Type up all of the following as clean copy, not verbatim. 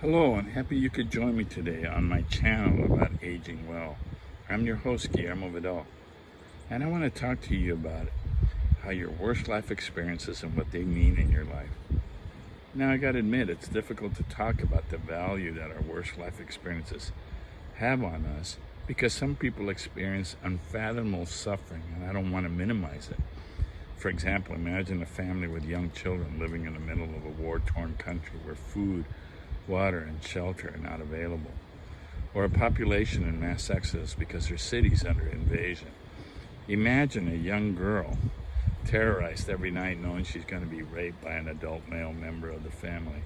Hello, and happy you could join me today on my channel about aging well. I'm your host, Guillermo Vidal, and I want to talk to you about how your worst life experiences and what they mean in your life. Now, I gotta admit, it's difficult to talk about the value that our worst life experiences have on us because some people experience unfathomable suffering, and I don't want to minimize it. For example, imagine a family with young children living in the middle of a war-torn country where food, water, and shelter are not available, or a population in mass exodus because their city's under invasion. Imagine a young girl terrorized every night knowing she's going to be raped by an adult male member of the family.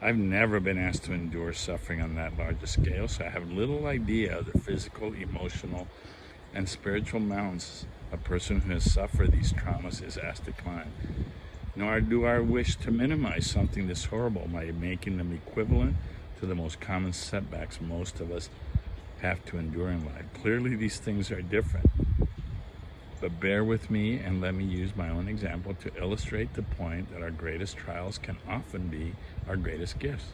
I've never been asked to endure suffering on that large a scale, so I have little idea of the physical, emotional, and spiritual mountains a person who has suffered these traumas is asked to climb. Nor do I wish to minimize something this horrible by making them equivalent to the most common setbacks most of us have to endure in life. Clearly, these things are different. But bear with me and let me use my own example to illustrate the point that our greatest trials can often be our greatest gifts.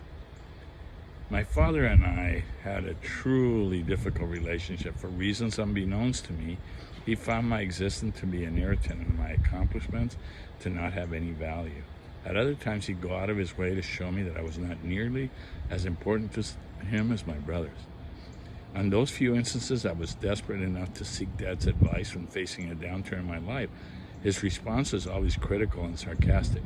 My father and I had a truly difficult relationship. For reasons unbeknownst to me, he found my existence to be an irritant and my accomplishments to not have any value. At other times, he'd go out of his way to show me that I was not nearly as important to him as my brothers. On those few instances, I was desperate enough to seek Dad's advice when facing a downturn in my life. His response was always critical and sarcastic,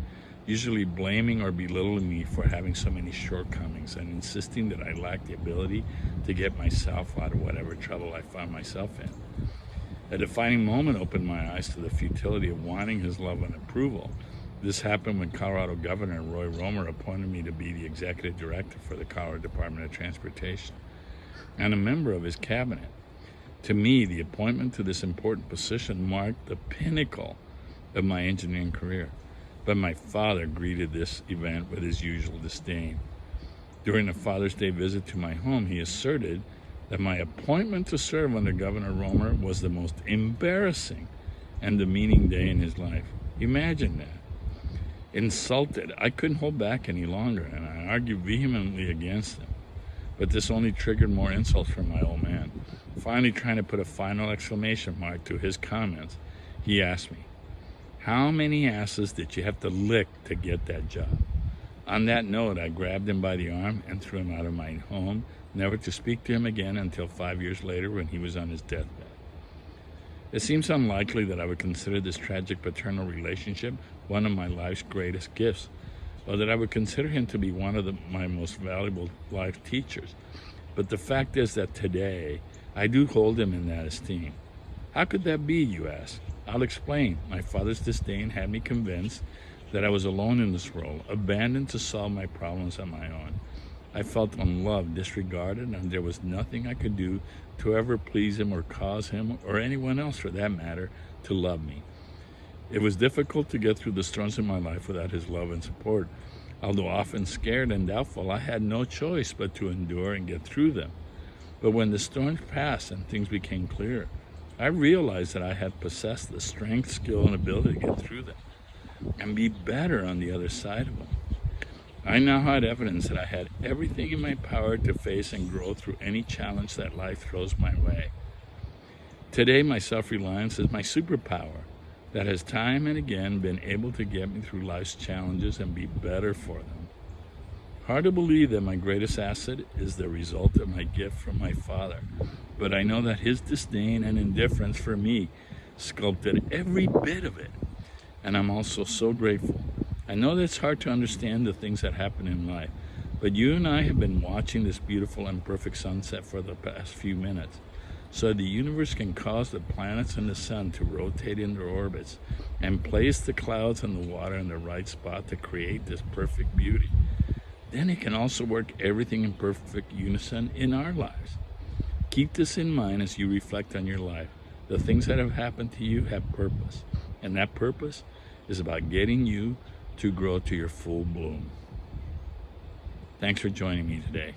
usually blaming or belittling me for having so many shortcomings and insisting that I lacked the ability to get myself out of whatever trouble I found myself in. A defining moment opened my eyes to the futility of wanting his love and approval. This happened when Colorado Governor Roy Romer appointed me to be the executive director for the Colorado Department of Transportation and a member of his cabinet. To me, the appointment to this important position marked the pinnacle of my engineering career. But my father greeted this event with his usual disdain. During a Father's Day visit to my home, he asserted that my appointment to serve under Governor Romer was the most embarrassing and demeaning day in his life. Imagine that. Insulted, I couldn't hold back any longer, and I argued vehemently against him. But this only triggered more insults from my old man. Finally, trying to put a final exclamation mark to his comments, he asked me, "How many asses did you have to lick to get that job?" On that note, I grabbed him by the arm and threw him out of my home, never to speak to him again until 5 years later when he was on his deathbed. It seems unlikely that I would consider this tragic paternal relationship one of my life's greatest gifts, or that I would consider him to be one of my most valuable life teachers. But the fact is that today, I do hold him in that esteem. How could that be, you ask? I'll explain. My father's disdain had me convinced that I was alone in this world, abandoned to solve my problems on my own. I felt unloved, disregarded, and there was nothing I could do to ever please him or cause him, or anyone else for that matter, to love me. It was difficult to get through the storms in my life without his love and support. Although often scared and doubtful, I had no choice but to endure and get through them. But when the storms passed and things became clear, I realized that I had possessed the strength, skill, and ability to get through them and be better on the other side of them. I now had evidence that I had everything in my power to face and grow through any challenge that life throws my way. Today, my self-reliance is my superpower that has time and again been able to get me through life's challenges and be better for them. Hard to believe that my greatest asset is the result of my gift from my father, but I know that his disdain and indifference for me sculpted every bit of it, and I'm also so grateful. I know that it's hard to understand the things that happen in life, but you and I have been watching this beautiful and perfect sunset for the past few minutes. So the universe can cause the planets and the sun to rotate in their orbits and place the clouds and the water in the right spot to create this perfect beauty. Then it can also work everything in perfect unison in our lives. Keep this in mind as you reflect on your life. The things that have happened to you have purpose, and that purpose is about getting you to grow to your full bloom. Thanks for joining me today.